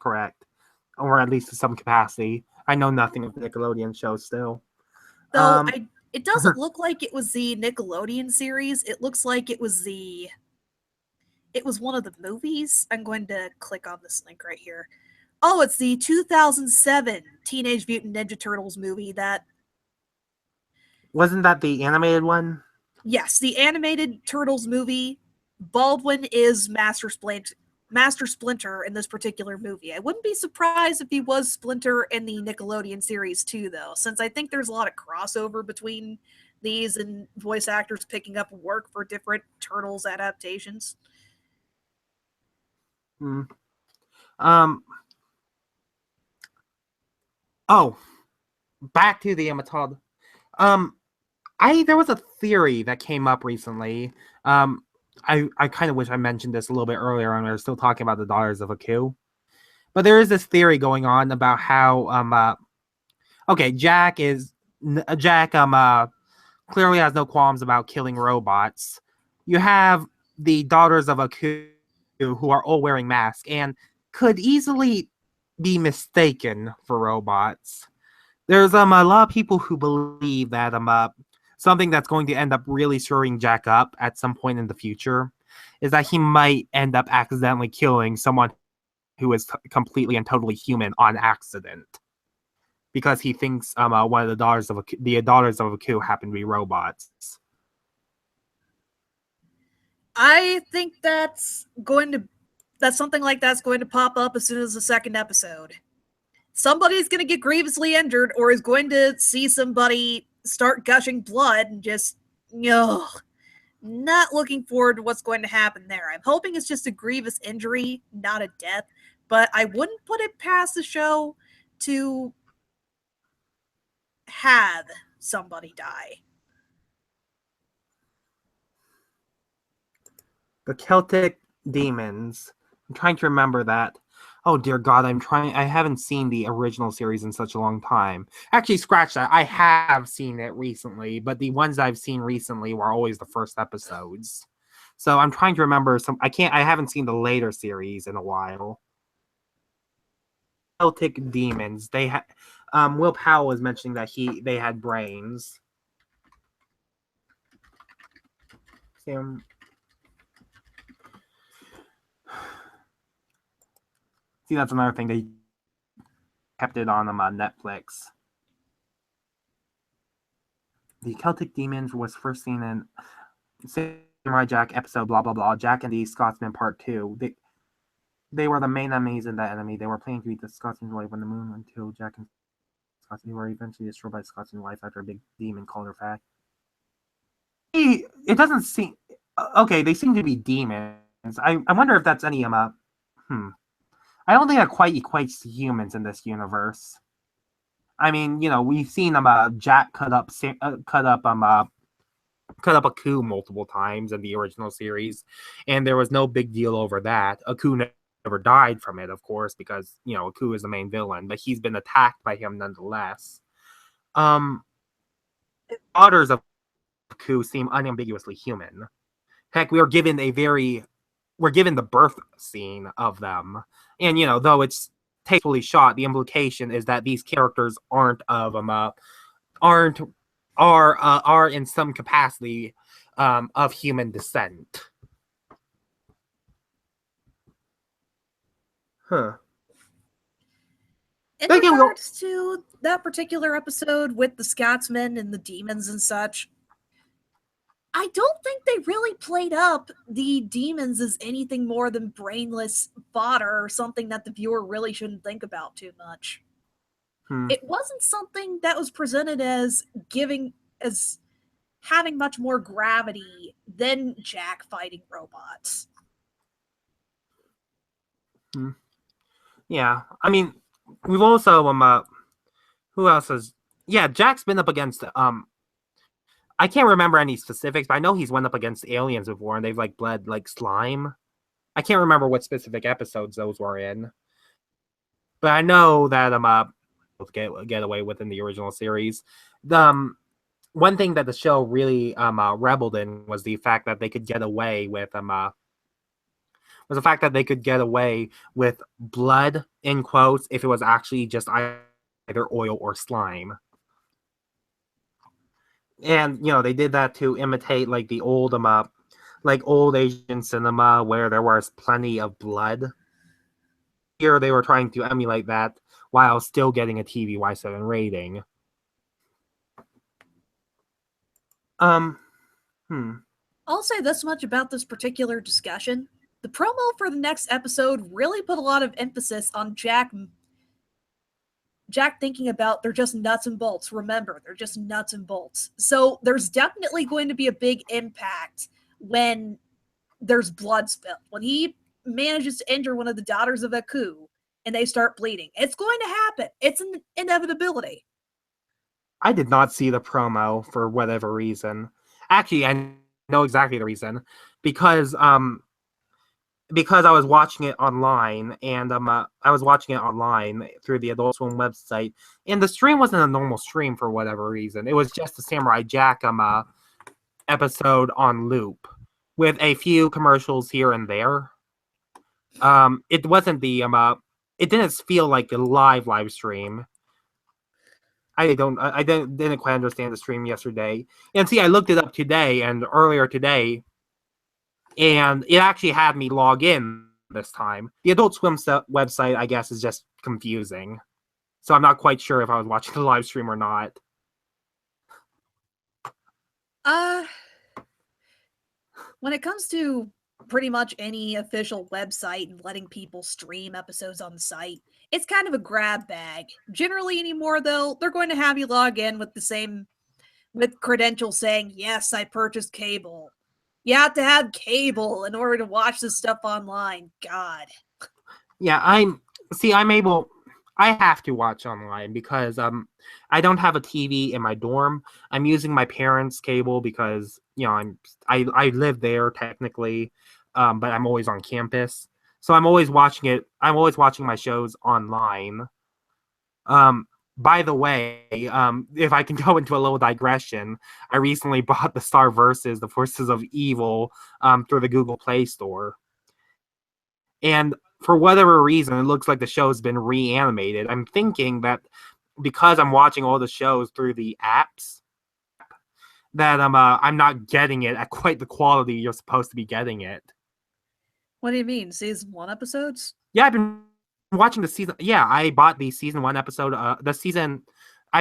correct, or at least to some capacity. I know nothing of the Nickelodeon show still. Though it doesn't look like it was the Nickelodeon series. It looks like it was one of the movies. I'm going to click on this link right here. Oh, it's the 2007 Teenage Mutant Ninja Turtles movie that... Wasn't that the animated one? Yes, the animated Turtles movie. Baldwin is Master Splinter in this particular movie. I wouldn't be surprised if he was Splinter in the Nickelodeon series too, though, since I think there's a lot of crossover between these and voice actors picking up work for different Turtles adaptations. Oh, back to the Todd. There was a theory that came up recently. I kind of wish I mentioned this a little bit earlier when we were still talking about the Daughters of Aku. But there is this theory going on about how Jack clearly has no qualms about killing robots. You have the Daughters of Aku who are all wearing masks and could easily be mistaken for robots. There's a lot of people who believe that something that's going to end up really screwing Jack up at some point in the future is that he might end up accidentally killing someone who is completely and totally human on accident, because he thinks one of the daughters of Aku happen to be robots. I think that's something like that's going to pop up as soon as the second episode. Somebody's going to get grievously injured or is going to see somebody start gushing blood and just, not looking forward to what's going to happen there. I'm hoping it's just a grievous injury, not a death, but I wouldn't put it past the show to have somebody die. The Celtic Demons. I'm trying to remember that. Oh dear God, I haven't seen the original series in such a long time. Actually, scratch that. I have seen it recently, but the ones I've seen recently were always the first episodes. So I'm trying to remember I haven't seen the later series in a while. Celtic Demons. They had Will Powell was mentioning that they had brains. Sam. See, that's another thing. They kept it on Netflix. The Celtic Demons was first seen in Samurai Jack episode blah blah blah. Jack and the Scotsman Part 2. They were the main enemies in that enemy. They were planning to eat the Scotsman's wife on the moon until Jack and Scotsman were eventually destroyed by Scotsman's wife after a big demon called her fat. It doesn't seem okay. They seem to be demons. I wonder if that's any I don't think that quite equates to humans in this universe. I mean, we've seen Jack cut up Aku multiple times in the original series, and there was no big deal over that. Aku never died from it, of course, because Aku is the main villain, but he's been attacked by him nonetheless. Daughters of Aku seem unambiguously human. Heck, we're given the birth scene of them, and though it's tastefully shot, the implication is that these characters are in some capacity of human descent. Huh. In regards to that particular episode with the Scotsmen and the demons and such, I don't think they really played up the demons as anything more than brainless fodder or something that the viewer really shouldn't think about too much. It wasn't something that was presented as having much more gravity than Jack fighting robots. Yeah, I mean, we've also who else has? Yeah, Jack's been up against I can't remember any specifics, but I know he's went up against aliens before, and they've bled slime. I can't remember what specific episodes those were in, but I know that get away within the original series. The one thing that the show really rebelled in was the fact that they could get away with blood in quotes if it was actually just either oil or slime. And they did that to imitate the old old Asian cinema where there was plenty of blood. Here they were trying to emulate that while still getting a TVY7 rating. I'll say this much about this particular discussion. The promo for the next episode really put a lot of emphasis on Jack thinking about they're just nuts and bolts. Remember, they're just nuts and bolts. So there's definitely going to be a big impact when there's blood spilled. When he manages to injure one of the daughters of Aku and they start bleeding. It's going to happen. It's an inevitability. I did not see the promo for whatever reason. Actually, I know exactly the reason. Because I was watching it online, and I was watching it online through the Adult Swim website, and the stream wasn't a normal stream for whatever reason. It was just a Samurai Jack episode on loop with a few commercials here and there. It wasn't it didn't feel like a live stream. I didn't quite understand the stream yesterday. And see, I looked it up today and earlier today, and it actually had me log in this time. The Adult Swim website, I guess, is just confusing. So I'm not quite sure if I was watching the live stream or not. When it comes to pretty much any official website and letting people stream episodes on the site, it's kind of a grab bag. Generally anymore, though, they're going to have you log in with credentials saying, yes, I purchased cable. You have to have cable in order to watch this stuff online. God. Yeah, I have to watch online because I don't have a TV in my dorm. I'm using my parents' cable because I live there technically. but I'm always on campus. So I'm always watching it. I'm always watching my shows online. By the way, if I can go into a little digression, I recently bought the Star Versus, The Forces of Evil, through the Google Play Store. And for whatever reason, it looks like the show has been reanimated. I'm thinking that because I'm watching all the shows through the apps, that I'm not getting it at quite the quality you're supposed to be getting it. What do you mean? Season 1 episodes? Yeah, I've been watching the season. Yeah, I bought the season 1 episode. I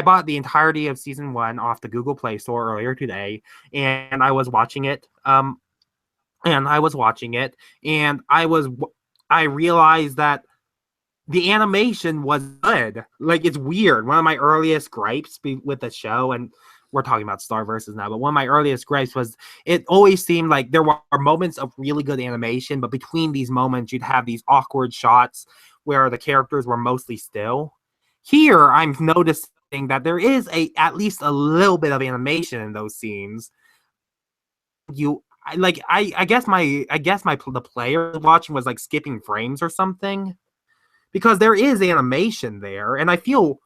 bought the entirety of season 1 off the Google Play Store earlier today, and I was watching it. And I realized that the animation was good. Like, it's weird. One of my earliest gripes with the show, and we're talking about Star Versus now, but one of my earliest gripes was it always seemed like there were moments of really good animation, but between these moments, you'd have these awkward shots where the characters were mostly still. Here, I'm noticing that there is at least a little bit of animation in those scenes. I guess the player watching was like skipping frames or something, because there is animation there, and I feel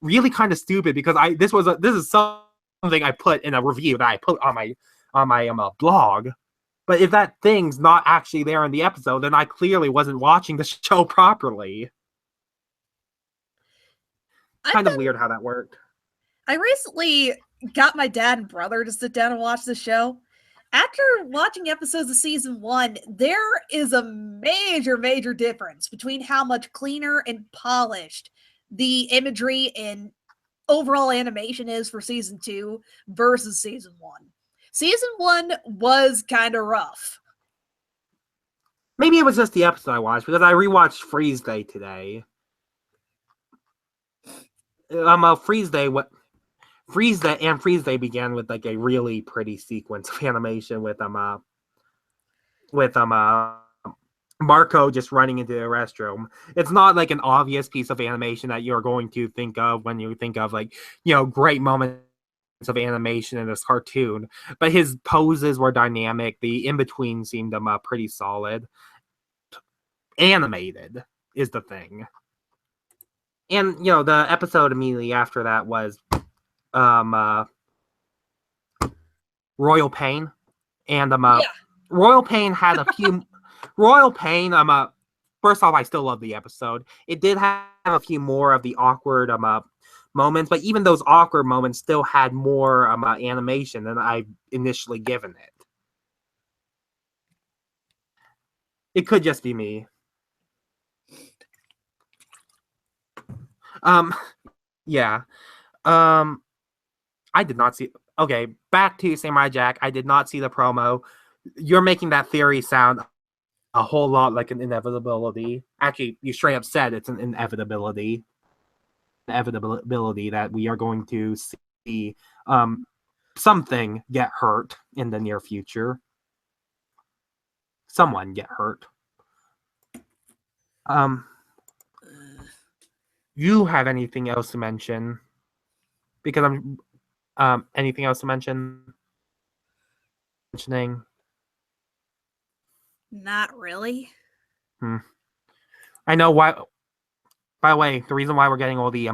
really kind of stupid because this is something I put in a review that I put on my blog. But if that thing's not actually there in the episode, then I clearly wasn't watching the show properly. Kind of weird how that worked. I recently got my dad and brother to sit down and watch the show. After watching episodes of season 1, there is a major, major difference between how much cleaner and polished the imagery and overall animation is for season 2 versus season 1. Season 1 was kind of rough. Maybe it was just the episode I watched, because I rewatched Freeze Day today. Freeze Day began with like a really pretty sequence of animation with Marco just running into the restroom. It's not like an obvious piece of animation that you're going to think of when you think of, like, great moments of animation in this cartoon, but his poses were dynamic. The in-between seemed pretty solid. Animated is the thing. And the episode immediately after that was Royal Pain. And Royal Pain had a few Royal Pain, first off, I still love the episode. It did have a few more of the awkward moments, but even those awkward moments still had more animation than I initially given it. It could just be me. Yeah. I did not see. Okay, back to Samurai Jack. I did not see the promo. You're making that theory sound a whole lot like an inevitability. Actually, you straight up said it's an inevitability. Inevitability that we are going to see something get hurt in the near future. Someone get hurt. You have anything else to mention? Because I'm anything else to mentioning? Not really. I know why. By the way, the reason why we're getting all the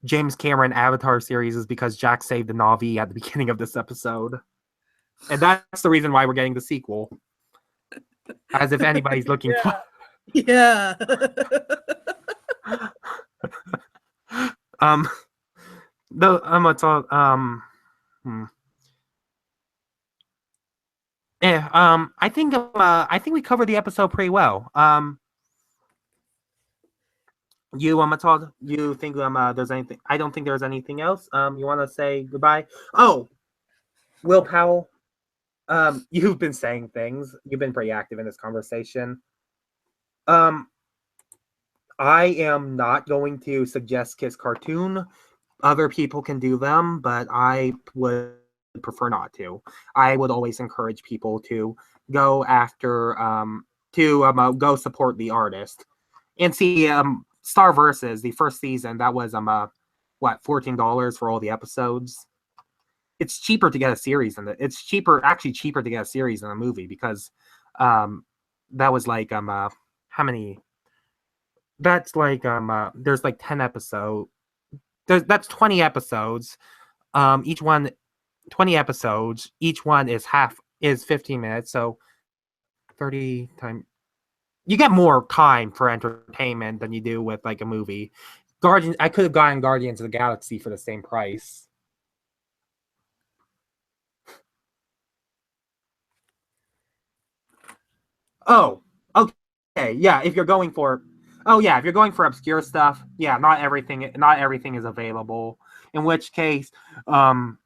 James Cameron Avatar series is because Jack saved the Na'vi at the beginning of this episode, and that's the reason why we're getting the sequel. As if anybody's looking for. Yeah. It's all Yeah. I think we covered the episode pretty well. You Todd, you think there's anything? I don't think there's anything else. You want to say goodbye? Oh, Will Powell. You've been saying things. You've been pretty active in this conversation. I am not going to suggest Kiss Cartoon. Other people can do them, but I would prefer not to. I would always encourage people to go after go support the artist and see Star Versus, the first season. That was $14 for all the episodes. It's cheaper to get a series than it's cheaper to get a series than a movie, because That was like how many? That's like there's like 10 episodes. That's 20 episodes. Each one 20 episodes. Each one is 15 minutes. So 30 times. You get more time for entertainment than you do with like a movie. I could have gotten Guardians of the Galaxy for the same price. Oh, okay. Yeah, if you're going for obscure stuff, yeah, not everything is available. In which case, I'm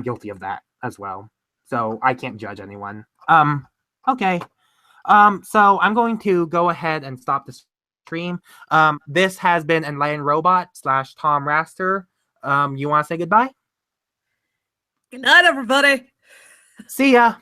guilty of that as well. So I can't judge anyone. Okay. So I'm going to go ahead and stop the stream. This has been Enlightened Robot / Tom Raster. You want to say goodbye? Good night, everybody. See ya.